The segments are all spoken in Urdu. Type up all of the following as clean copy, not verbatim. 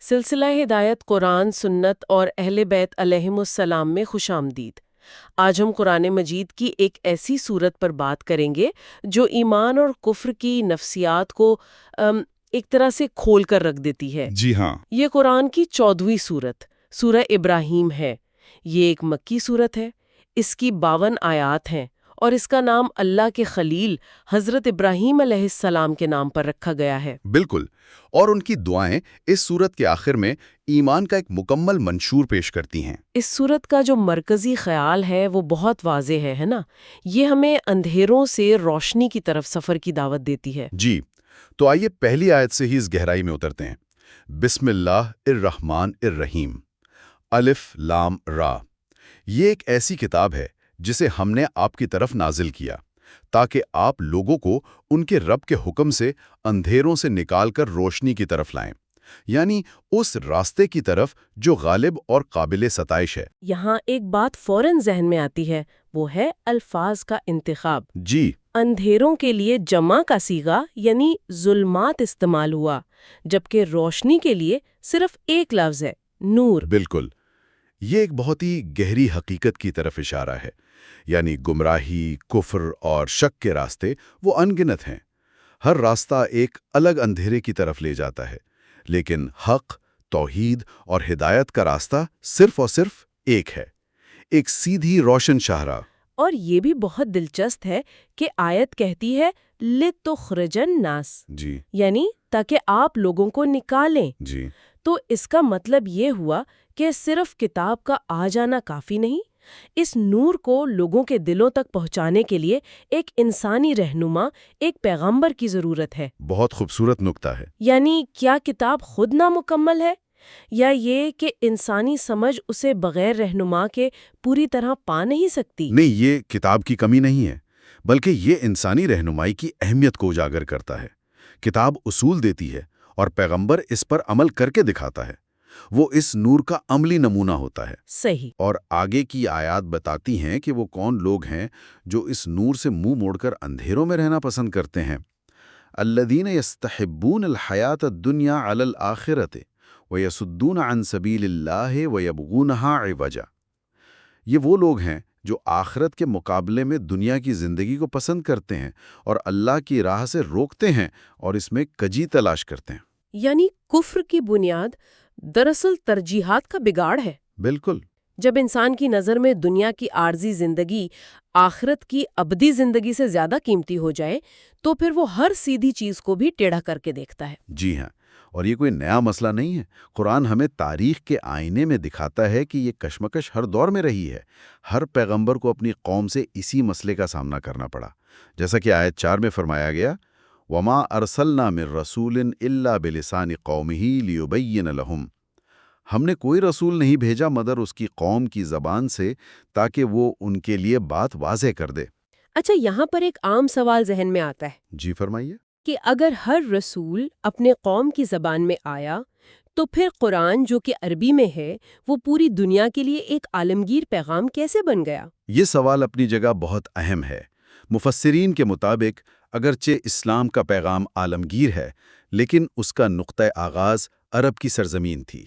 سلسلہ ہدایت قرآن، سنت اور اہل بیت علیہم السلام میں خوش آمدید۔ آج ہم قرآن مجید کی ایک ایسی صورت پر بات کریں گے جو ایمان اور کفر کی نفسیات کو ایک طرح سے کھول کر رکھ دیتی ہے۔ جی ہاں، یہ قرآن کی 14ویں سورت، سورہ ابراہیم ہے۔ یہ ایک مکی سورت ہے، اس کی 52 آیات ہیں اور اس کا نام اللہ کے خلیل حضرت ابراہیم علیہ السلام کے نام پر رکھا گیا ہے۔ بالکل، اور ان کی دعائیں اس سورت کے آخر میں ایمان کا ایک مکمل منشور پیش کرتی ہیں۔ اس سورت کا جو مرکزی خیال ہے وہ بہت واضح ہے نا؟ یہ ہمیں اندھیروں سے روشنی کی طرف سفر کی دعوت دیتی ہے۔ جی، تو آئیے پہلی آیت سے ہی اس گہرائی میں اترتے ہیں۔ بسم اللہ الرحمن الرحیم، الف لام را۔ یہ ایک ایسی کتاب ہے جسے ہم نے آپ کی طرف نازل کیا تاکہ آپ لوگوں کو ان کے رب کے حکم سے اندھیروں سے نکال کر روشنی کی طرف لائیں، یعنی اس راستے کی طرف جو غالب اور قابل ستائش ہے۔ یہاں ایک بات فوراً ذہن میں آتی ہے، وہ ہے الفاظ کا انتخاب۔ جی، اندھیروں کے لیے جمع کا صیغہ یعنی ظلمات استعمال ہوا، جبکہ روشنی کے لیے صرف ایک لفظ ہے، نور۔ بالکل، یہ ایک بہت ہی گہری حقیقت کی طرف اشارہ ہے، یعنی گمراہی، کفر اور شک کے راستے وہ انگنت ہیں۔ ہر راستہ ایک الگ اندھیرے کی طرف لے جاتا ہے، لیکن حق، توحید اور ہدایت کا راستہ صرف اور صرف ایک ہے، ایک سیدھی روشن شاہراہ۔ اور یہ بھی بہت دلچسپ ہے کہ آیت کہتی ہے لِتُخْرِجَ النَّاسَ، جی یعنی تاکہ آپ لوگوں کو نکالیں۔ جی تو اس کا مطلب یہ ہوا کہ صرف کتاب کا آ جانا کافی نہیں، اس نور کو لوگوں کے دلوں تک پہنچانے کے لیے ایک انسانی رہنما، ایک پیغمبر کی ضرورت ہے۔ بہت خوبصورت نکتہ ہے۔ یعنی کیا کتاب خود نامکمل ہے، یا یہ کہ انسانی سمجھ اسے بغیر رہنما کے پوری طرح پا نہیں سکتی؟ نہیں، یہ کتاب کی کمی نہیں ہے، بلکہ یہ انسانی رہنمائی کی اہمیت کو اجاگر کرتا ہے۔ کتاب اصول دیتی ہے اور پیغمبر اس پر عمل کر کے دکھاتا ہے۔ وہ اس نور کا عملی نمونہ ہوتا ہے۔ صحیح۔ اور آگے کی آیات بتاتی ہیں کہ وہ کون لوگ ہیں جو اس نور سے منہ موڑ کر اندھیروں میں رہنا پسند کرتے ہیں۔ الذین یستحبون الحیات الدنیا علی الآخرۃ ویصدون عن سبیل اللہ ویبغونہا عوجا۔ یہ وہ لوگ ہیں جو آخرت کے مقابلے میں دنیا کی زندگی کو پسند کرتے ہیں اور اللہ کی راہ سے روکتے ہیں اور اس میں کجی تلاش کرتے ہیں۔ یعنی کفر کی بنیاد دراصل ترجیحات کا بگاڑ ہے۔ بالکل۔ جب انسان کی نظر میں دنیا کی عارضی زندگی آخرت کی ابدی زندگی سے زیادہ قیمتی ہو جائے تو پھر وہ ہر سیدھی چیز کو بھی ٹیڑھا کر کے دیکھتا ہے۔ جی ہاں، اور یہ کوئی نیا مسئلہ نہیں ہے۔ قرآن ہمیں تاریخ کے آئینے میں دکھاتا ہے کہ یہ کشمکش ہر دور میں رہی ہے۔ ہر پیغمبر کو اپنی قوم سے اسی مسئلے کا سامنا کرنا پڑا، جیسا کہ آیت 4 میں فرمایا گیا، وَمَا أَرْسَلْنَا مِن رَّسُولٍ إِلَّا بِلِسَانِ قَوْمِهِ لِيُبَيِّنَ لَهُمْ۔ ہم نے کوئی رسول نہیں بھیجا مگر اس کی قوم کی زبان سے تاکہ وہ ان کے لیے بات واضح کر دے۔ اچھا، یہاں پر ایک عام سوال ذہن میں آتا ہے جی فرمائیے۔ کہ اگر ہر رسول اپنے قوم کی زبان میں آیا تو پھر قرآن جو کہ عربی میں ہے وہ پوری دنیا کے لیے ایک عالمگیر پیغام کیسے بن گیا؟ یہ سوال اپنی جگہ بہت اہم ہے۔ مفسرین کے مطابق اگرچہ اسلام کا پیغام عالمگیر ہے، لیکن اس کا نقطہ آغاز عرب کی سرزمین تھی۔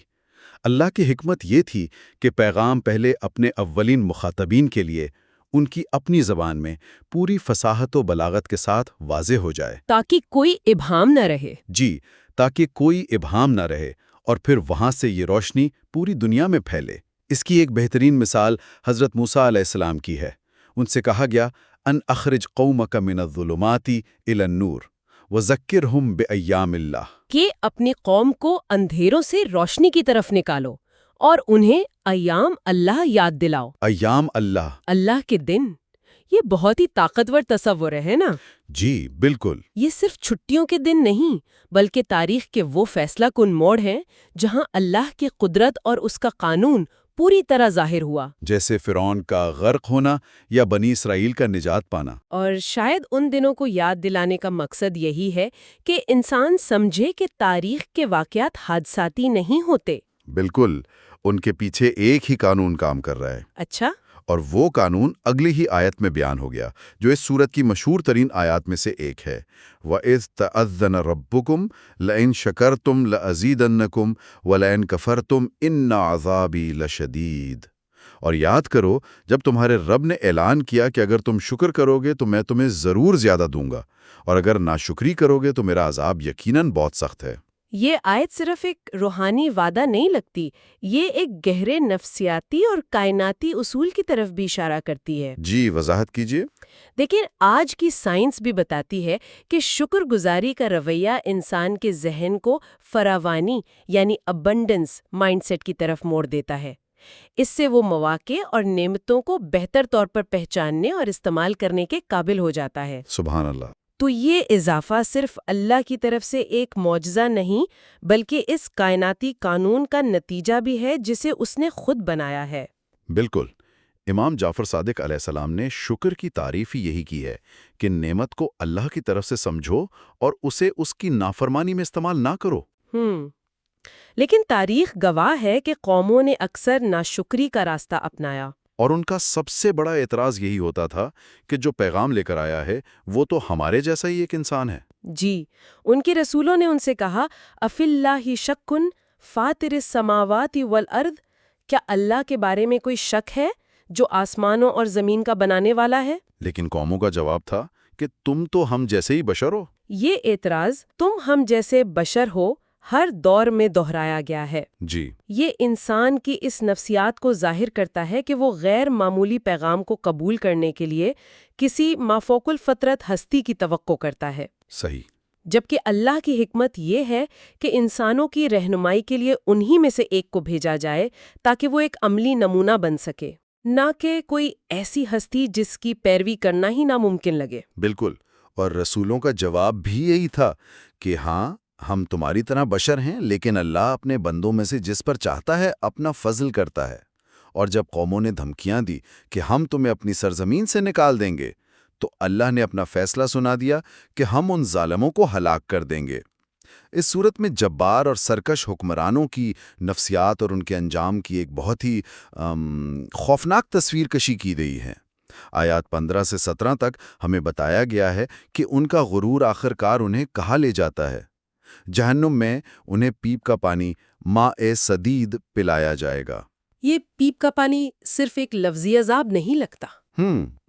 اللہ کی حکمت یہ تھی کہ پیغام پہلے اپنے اولین مخاطبین کے لیے ان کی اپنی زبان میں پوری فصاحت و بلاغت کے ساتھ واضح ہو جائے، تاکہ کوئی ابہام نہ رہے۔ جی، تاکہ کوئی ابہام نہ رہے، اور پھر وہاں سے یہ روشنی پوری دنیا میں پھیلے۔ اس کی ایک بہترین مثال حضرت موسیٰ علیہ السلام کی ہے۔ ان سے کہا گیا، ان اخرج قومک من الظلمات الی النور وذکرہم بایام اللہ، کہ اپنی قوم کو اندھیروں سے روشنی کی طرف نکالو اور انہیں ایام اللہ یاد دلاؤ۔ ایام اللہ۔ اللہ کے دن، یہ بہت ہی طاقتور تصور ہے نا؟ جی بالکل۔ یہ صرف چھٹیوں کے دن نہیں بلکہ تاریخ کے وہ فیصلہ کن موڑ ہیں جہاں اللہ کی قدرت اور اس کا قانون پوری طرح ظاہر ہوا، جیسے فرعون کا غرق ہونا یا بنی اسرائیل کا نجات پانا۔ اور شاید ان دنوں کو یاد دلانے کا مقصد یہی ہے کہ انسان سمجھے کہ تاریخ کے واقعات حادثاتی نہیں ہوتے۔ بالکل، ان کے پیچھے ایک ہی قانون کام کر رہا ہے۔ اچھا؟ اور وہ قانون اگلی ہی آیت میں بیان ہو گیا جو اس سورت کی مشہور ترین آیات میں سے ایک ہے، وَإِذْ تَأَذَّنَ رَبُّكُمْ لَئِن شَكَرْتُمْ لَأَزِيدَنَّكُمْ وَلَئِن كَفَرْتُمْ إِنَّ عَذَابِي لَشَدِيدٌ۔ اور یاد کرو جب تمہارے رب نے اعلان کیا کہ اگر تم شکر کرو گے تو میں تمہیں ضرور زیادہ دوں گا، اور اگر ناشکری کرو گے تو میرا عذاب یقیناً بہت سخت ہے۔ یہ آیت صرف ایک روحانی وعدہ نہیں لگتی، یہ ایک گہرے نفسیاتی اور کائناتی اصول کی طرف بھی اشارہ کرتی ہے۔ جی وضاحت کیجیے۔ لیکن آج کی سائنس بھی بتاتی ہے کہ شکر گزاری کا رویہ انسان کے ذہن کو فراوانی یعنی ابنڈنس مائنڈ سیٹ کی طرف موڑ دیتا ہے۔ اس سے وہ مواقع اور نعمتوں کو بہتر طور پر پہچاننے اور استعمال کرنے کے قابل ہو جاتا ہے۔ سبحان اللہ۔ تو یہ اضافہ صرف اللہ کی طرف سے ایک معجزہ نہیں بلکہ اس کائناتی قانون کا نتیجہ بھی ہے جسے اس نے خود بنایا ہے۔ بالکل۔ امام جعفر صادق علیہ السلام نے شکر کی تعریف ہی یہی کی ہے کہ نعمت کو اللہ کی طرف سے سمجھو اور اسے اس کی نافرمانی میں استعمال نہ کرو۔ لیکن تاریخ گواہ ہے کہ قوموں نے اکثر ناشکری کا راستہ اپنایا، اور ان کا سب سے بڑا اعتراض یہی ہوتا تھا کہ جو پیغام لے کر آیا ہے وہ تو ہمارے جیسا ہی ایک انسان ہے۔ جی، ان کے رسولوں نے ان سے کہا افی اللہ شکن فاطر السماوات والارض، کیا اللہ کے بارے میں کوئی شک ہے جو آسمانوں اور زمین کا بنانے والا ہے؟ لیکن قوموں کا جواب تھا کہ تم تو ہم جیسے ہی بشر ہو۔ یہ اعتراض تم ہم جیسے بشر ہو ہر دور میں دہرایا گیا ہے۔ جی، یہ انسان کی اس نفسیات کو ظاہر کرتا ہے کہ وہ غیر معمولی پیغام کو قبول کرنے کے لیے کسی مافوق الفطرت ہستی کی توقع کرتا ہے۔ صحیح۔ جبکہ اللہ کی حکمت یہ ہے کہ انسانوں کی رہنمائی کے لیے انہی میں سے ایک کو بھیجا جائے تاکہ وہ ایک عملی نمونہ بن سکے، نہ کہ کوئی ایسی ہستی جس کی پیروی کرنا ہی ناممکن لگے۔ بالکل، اور رسولوں کا جواب بھی یہی تھا کہ ہاں ہم تمہاری طرح بشر ہیں، لیکن اللہ اپنے بندوں میں سے جس پر چاہتا ہے اپنا فضل کرتا ہے۔ اور جب قوموں نے دھمکیاں دی کہ ہم تمہیں اپنی سرزمین سے نکال دیں گے تو اللہ نے اپنا فیصلہ سنا دیا کہ ہم ان ظالموں کو ہلاک کر دیں گے۔ اس صورت میں جبار اور سرکش حکمرانوں کی نفسیات اور ان کے انجام کی ایک بہت ہی خوفناک تصویر کشی کی گئی ہے۔ آیات 15 سے 17 تک ہمیں بتایا گیا ہے کہ ان کا غرور آخر کار انہیں کہاں لے جاتا ہے۔ جہنم میں انہیں پیپ کا پانی ماء صدید پلایا جائے گا۔ یہ پیپ کا پانی صرف ایک لفظی عذاب نہیں لگتا،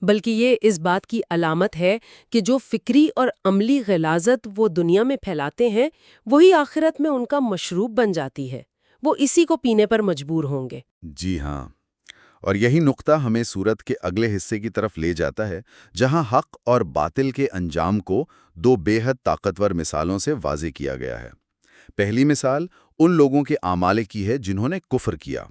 بلکہ یہ اس بات کی علامت ہے کہ جو فکری اور عملی غلاظت وہ دنیا میں پھیلاتے ہیں وہی آخرت میں ان کا مشروب بن جاتی ہے، وہ اسی کو پینے پر مجبور ہوں گے۔ جی ہاں، اور یہی نقطہ ہمیں سورت کے اگلے حصے کی طرف لے جاتا ہے جہاں حق اور باطل کے انجام کو دو بے حد طاقتور مثالوں سے واضح کیا گیا ہے۔ پہلی مثال ان لوگوں کے اعمال کی ہے جنہوں نے کفر کیا۔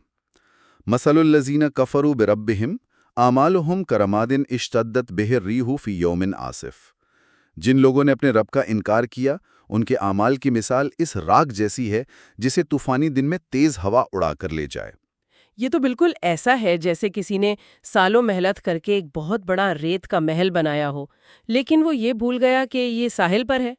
مثل الذین کفروا بربہم اعمالہم کرماد اشتدت بہ الریح فی یوم عاصف۔ جن لوگوں نے اپنے رب کا انکار کیا ان کے اعمال کی مثال اس راکھ جیسی ہے جسے طوفانی دن میں تیز ہوا اڑا کر لے جائے۔ یہ تو بالکل ایسا ہے جیسے کسی نے سالوں محنت کر کے ایک بہت بڑا ریت کا محل بنایا ہو، لیکن وہ یہ بھول گیا کہ یہ ساحل پر ہے۔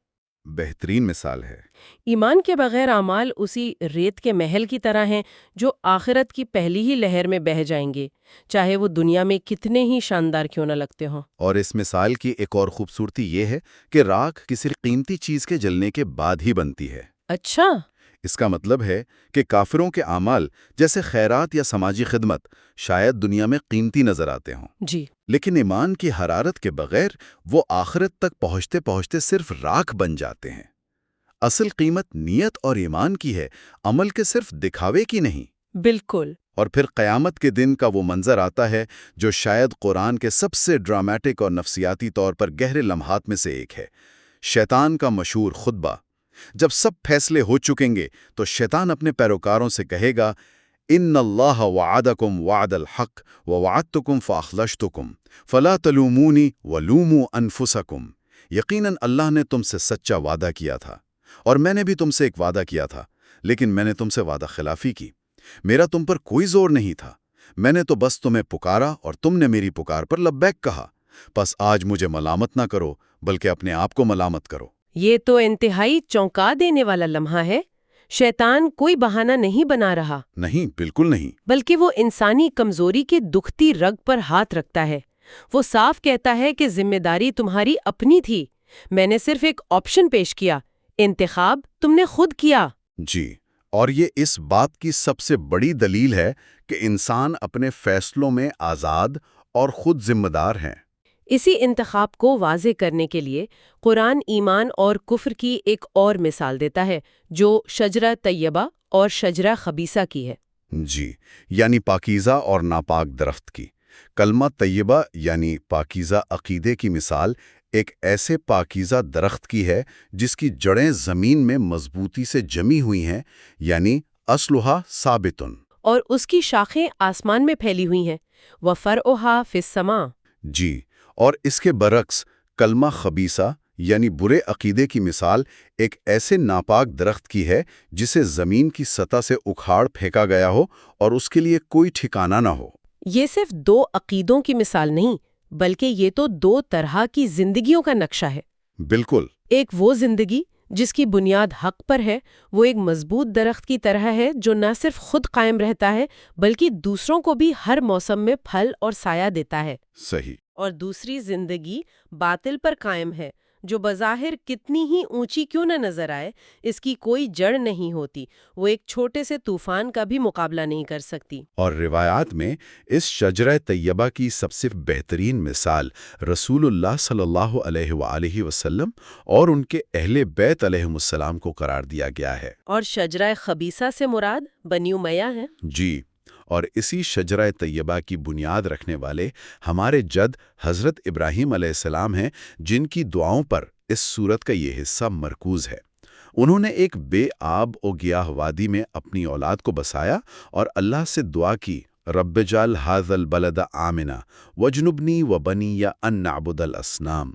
بہترین مثال ہے۔ ایمان کے بغیر اعمال اسی ریت کے محل کی طرح ہیں جو آخرت کی پہلی ہی لہر میں بہہ جائیں گے، چاہے وہ دنیا میں کتنے ہی شاندار کیوں نہ لگتے ہوں۔ اور اس مثال کی ایک اور خوبصورتی یہ ہے کہ راکھ کسی قیمتی چیز کے جلنے کے بعد ہی بنتی ہے۔ اچھا، اس کا مطلب ہے کہ کافروں کے اعمال جیسے خیرات یا سماجی خدمت شاید دنیا میں قیمتی نظر آتے ہوں، جی، لیکن ایمان کی حرارت کے بغیر وہ آخرت تک پہنچتے پہنچتے صرف راکھ بن جاتے ہیں۔ اصل قیمت نیت اور ایمان کی ہے، عمل کے صرف دکھاوے کی نہیں۔ بالکل۔ اور پھر قیامت کے دن کا وہ منظر آتا ہے جو شاید قرآن کے سب سے ڈراماٹک اور نفسیاتی طور پر گہرے لمحات میں سے ایک ہے۔ شیطان کا مشہور خطبہ۔ جب سب فیصلے ہو چکیں گے تو شیطان اپنے پیروکاروں سے کہے گا ان اللہ وعدکم وعد الحق ووعدتکم فاخلشتکم فلا تلومونی ولوموا انفسکم۔ یقیناً اللہ نے تم سے سچا وعدہ کیا تھا اور میں نے بھی تم سے ایک وعدہ کیا تھا، لیکن میں نے تم سے وعدہ خلافی کی۔ میرا تم پر کوئی زور نہیں تھا، میں نے تو بس تمہیں پکارا اور تم نے میری پکار پر لبیک کہا۔ بس آج مجھے ملامت نہ کرو بلکہ اپنے آپ کو ملامت کرو۔ یہ تو انتہائی چونکا دینے والا لمحہ ہے۔ شیطان کوئی بہانہ نہیں بنا رہا، نہیں، بالکل نہیں۔ بلکہ وہ انسانی کمزوری کے دکھتی رگ پر ہاتھ رکھتا ہے۔ وہ صاف کہتا ہے کہ ذمہ داری تمہاری اپنی تھی، میں نے صرف ایک آپشن پیش کیا، انتخاب تم نے خود کیا۔ جی، اور یہ اس بات کی سب سے بڑی دلیل ہے کہ انسان اپنے فیصلوں میں آزاد اور خود ذمہ دار ہیں۔ اسی انتخاب کو واضح کرنے کے لیے قرآن ایمان اور کفر کی ایک اور مثال دیتا ہے جو شجرہ طیبہ اور شجرہ خبیثہ کی ہے۔ جی، یعنی پاکیزہ اور ناپاک درخت کی۔ کلمہ طیبہ یعنی پاکیزہ عقیدے کی مثال ایک ایسے پاکیزہ درخت کی ہے جس کی جڑیں زمین میں مضبوطی سے جمی ہوئی ہیں، یعنی اصلھا ثابتن، اور اس کی شاخیں آسمان میں پھیلی ہوئی ہیں، وَفَرْعُهَا فِي السَّمَاءِ۔ جی، اور اس کے برعکس کلمہ خبیثہ یعنی برے عقیدے کی مثال ایک ایسے ناپاک درخت کی ہے جسے زمین کی سطح سے اکھاڑ پھینکا گیا ہو اور اس کے لیے کوئی ٹھکانہ نہ ہو۔ یہ صرف دو عقیدوں کی مثال نہیں، بلکہ یہ تو دو طرح کی زندگیوں کا نقشہ ہے۔ بالکل۔ ایک وہ زندگی جس کی بنیاد حق پر ہے، وہ ایک مضبوط درخت کی طرح ہے جو نہ صرف خود قائم رہتا ہے بلکہ دوسروں کو بھی ہر موسم میں پھل اور سایہ دیتا ہے۔ صحیح۔ اور دوسری زندگی باطل پر قائم ہے، جو بظاہر کتنی ہی اونچی کیوں نہ نظر آئے، اس کی کوئی جڑ نہیں ہوتی، وہ ایک چھوٹے سے طوفان کا بھی مقابلہ نہیں کر سکتی۔ اور روایات میں اس شجرہ طیبہ کی سب سے بہترین مثال رسول اللہ صلی اللہ علیہ وآلہ وسلم اور ان کے اہل بیت علیہم السلام کو قرار دیا گیا ہے۔ اور شجرہ خبیثہ سے مراد بنی امیہ ہے۔ جی، اور اسی شجرہ طیبہ کی بنیاد رکھنے والے ہمارے جد حضرت ابراہیم علیہ السلام ہیں، جن کی دعاؤں پر اس سورت کا یہ حصہ مرکوز ہے۔ انہوں نے ایک بے آب و گیاہ وادی میں اپنی اولاد کو بسایا اور اللہ سے دعا کی، رب اجعل ھذا البلد آمنا واجنبنی وبنی ان نعبد الاصنام۔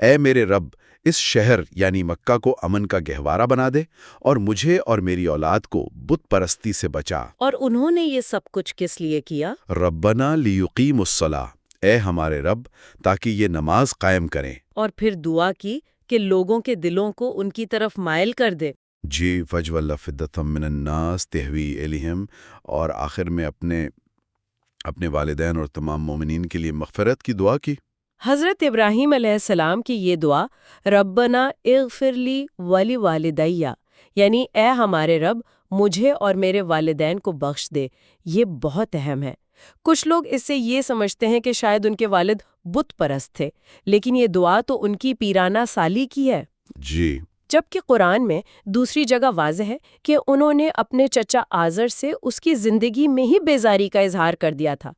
اے میرے رب، اس شہر یعنی مکہ کو امن کا گہوارہ بنا دے اور مجھے اور میری اولاد کو بت پرستی سے بچا۔ اور انہوں نے یہ سب کچھ کس لیے کیا؟ ربنا لیقیموا الصلاۃ، اے ہمارے رب تاکہ یہ نماز قائم کریں۔ اور پھر دعا کی کہ لوگوں کے دلوں کو ان کی طرف مائل کر دے۔ جی، فجول فدۃ من الناس تہوی الیہم، اور آخر میں اپنے والدین اور تمام مومنین کے لیے مغفرت کی دعا کی۔ حضرت ابراہیم علیہ السلام کی یہ دعا ربنا اغفر لی ولی والدیہ، یعنی اے ہمارے رب مجھے اور میرے والدین کو بخش دے، یہ بہت اہم ہے۔ کچھ لوگ اس سے یہ سمجھتے ہیں کہ شاید ان کے والد بت پرست تھے، لیکن یہ دعا تو ان کی پیرانہ سالی کی ہے۔ جی، جبکہ قرآن میں دوسری جگہ واضح ہے کہ انہوں نے اپنے چچا آزر سے اس کی زندگی میں ہی بیزاری کا اظہار کر دیا تھا۔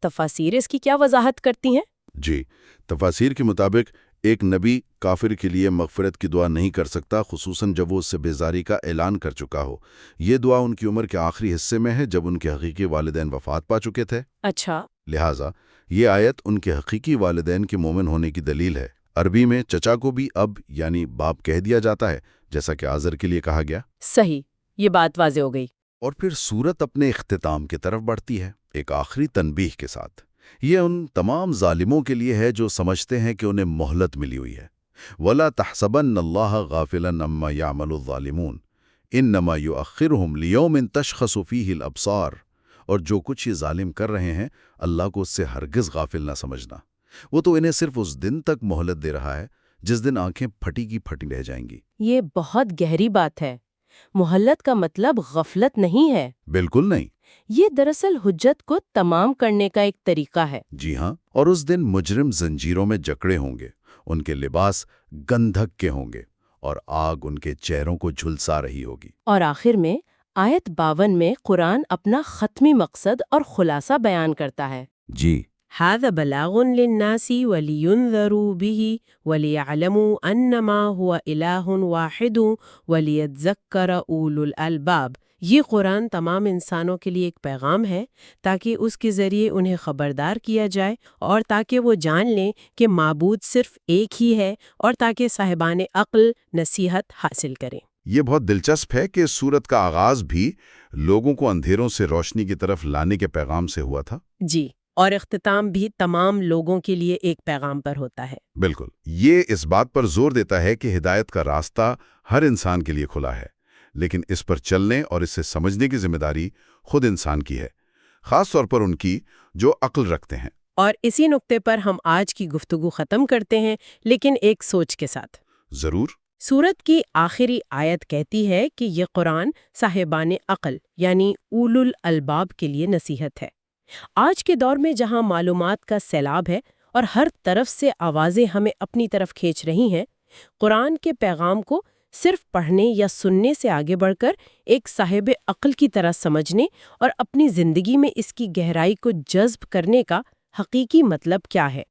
تفاسیر اس کی کیا وضاحت کرتی ہیں؟ جی، تفاسیر کے مطابق ایک نبی کافر کے لیے مغفرت کی دعا نہیں کر سکتا، خصوصاً جب وہ اس سے بیزاری کا اعلان کر چکا ہو۔ یہ دعا ان کی عمر کے آخری حصے میں ہے جب ان کے حقیقی والدین وفات پا چکے تھے۔ اچھا، لہٰذا یہ آیت ان کے حقیقی والدین کے مومن ہونے کی دلیل ہے۔ عربی میں چچا کو بھی اب یعنی باپ کہہ دیا جاتا ہے، جیسا کہ آزر کے لیے کہا گیا۔ صحیح، یہ بات واضح ہو گئی۔ اور پھر سورت اپنے اختتام کی طرف بڑھتی ہے ایک آخری تنبیہ کے ساتھ۔ یہ ان تمام ظالموں کے لیے ہے جو سمجھتے ہیں کہ انہیں مہلت ملی ہوئی ہے۔ وَلَا تَحْسَبَنَّ اللَّهَ غَافِلًا عَمَّا يَعْمَلُ الظَّالِمُونَ إِنَّمَا يُؤَخِّرُهُمْ لِيَوْمٍ تَشْخَصُ فِيهِ الْأَبْصَارُ۔ اور جو کچھ یہ ظالم کر رہے ہیں، اللہ کو اس سے ہرگز غافل نہ سمجھنا۔ وہ تو انہیں صرف اس دن تک مہلت دے رہا ہے جس دن آنکھیں پھٹی کی پھٹی رہ جائیں گی۔ یہ بہت گہری بات ہے۔ مہلت کا مطلب غفلت نہیں ہے۔ بالکل نہیں۔ یہ دراصل حجت کو تمام کرنے کا ایک طریقہ ہے۔ جی ہاں، اور اس دن مجرم زنجیروں میں جکڑے ہوں گے، ان کے لباس گندھک کے ہوں گے اور آگ ان کے چہروں کو جھلسا رہی ہوگی۔ اور آخر میں آیت 52 میں قرآن اپنا ختمی مقصد اور خلاصہ بیان کرتا ہے۔ جی، هذا بلاغ للناس ولينذروا به وليعلموا انما هو اله واحد وليذكر اولو الالباب۔ یہ قرآن تمام انسانوں کے لیے ایک پیغام ہے تاکہ اس کے ذریعے انہیں خبردار کیا جائے اور تاکہ وہ جان لیں کہ معبود صرف ایک ہی ہے، اور تاکہ صاحبان عقل نصیحت حاصل کریں۔ یہ بہت دلچسپ ہے کہ سورت کا آغاز بھی لوگوں کو اندھیروں سے روشنی کی طرف لانے کے پیغام سے ہوا تھا۔ جی، اور اختتام بھی تمام لوگوں کے لیے ایک پیغام پر ہوتا ہے۔ بالکل، یہ اس بات پر زور دیتا ہے کہ ہدایت کا راستہ ہر انسان کے لیے کھلا ہے، لیکن اس پر چلنے اور اسے سمجھنے کی ذمہ داری خود انسان کی ہے، خاص طور پر ان کی جو عقل رکھتے ہیں۔ اور اسی نقطے پر ہم آج کی گفتگو ختم کرتے ہیں، لیکن ایک سوچ کے ساتھ۔ ضرور۔ سورت کی آخری آیت کہتی ہے کہ یہ قرآن صاحبان عقل یعنی اولو الالباب کے لیے نصیحت ہے۔ آج کے دور میں جہاں معلومات کا سیلاب ہے اور ہر طرف سے آوازیں ہمیں اپنی طرف کھینچ رہی ہیں، قرآن کے پیغام کو صرف پڑھنے یا سننے سے آگے بڑھ کر ایک صاحب عقل کی طرح سمجھنے اور اپنی زندگی میں اس کی گہرائی کو جذب کرنے کا حقیقی مطلب کیا ہے؟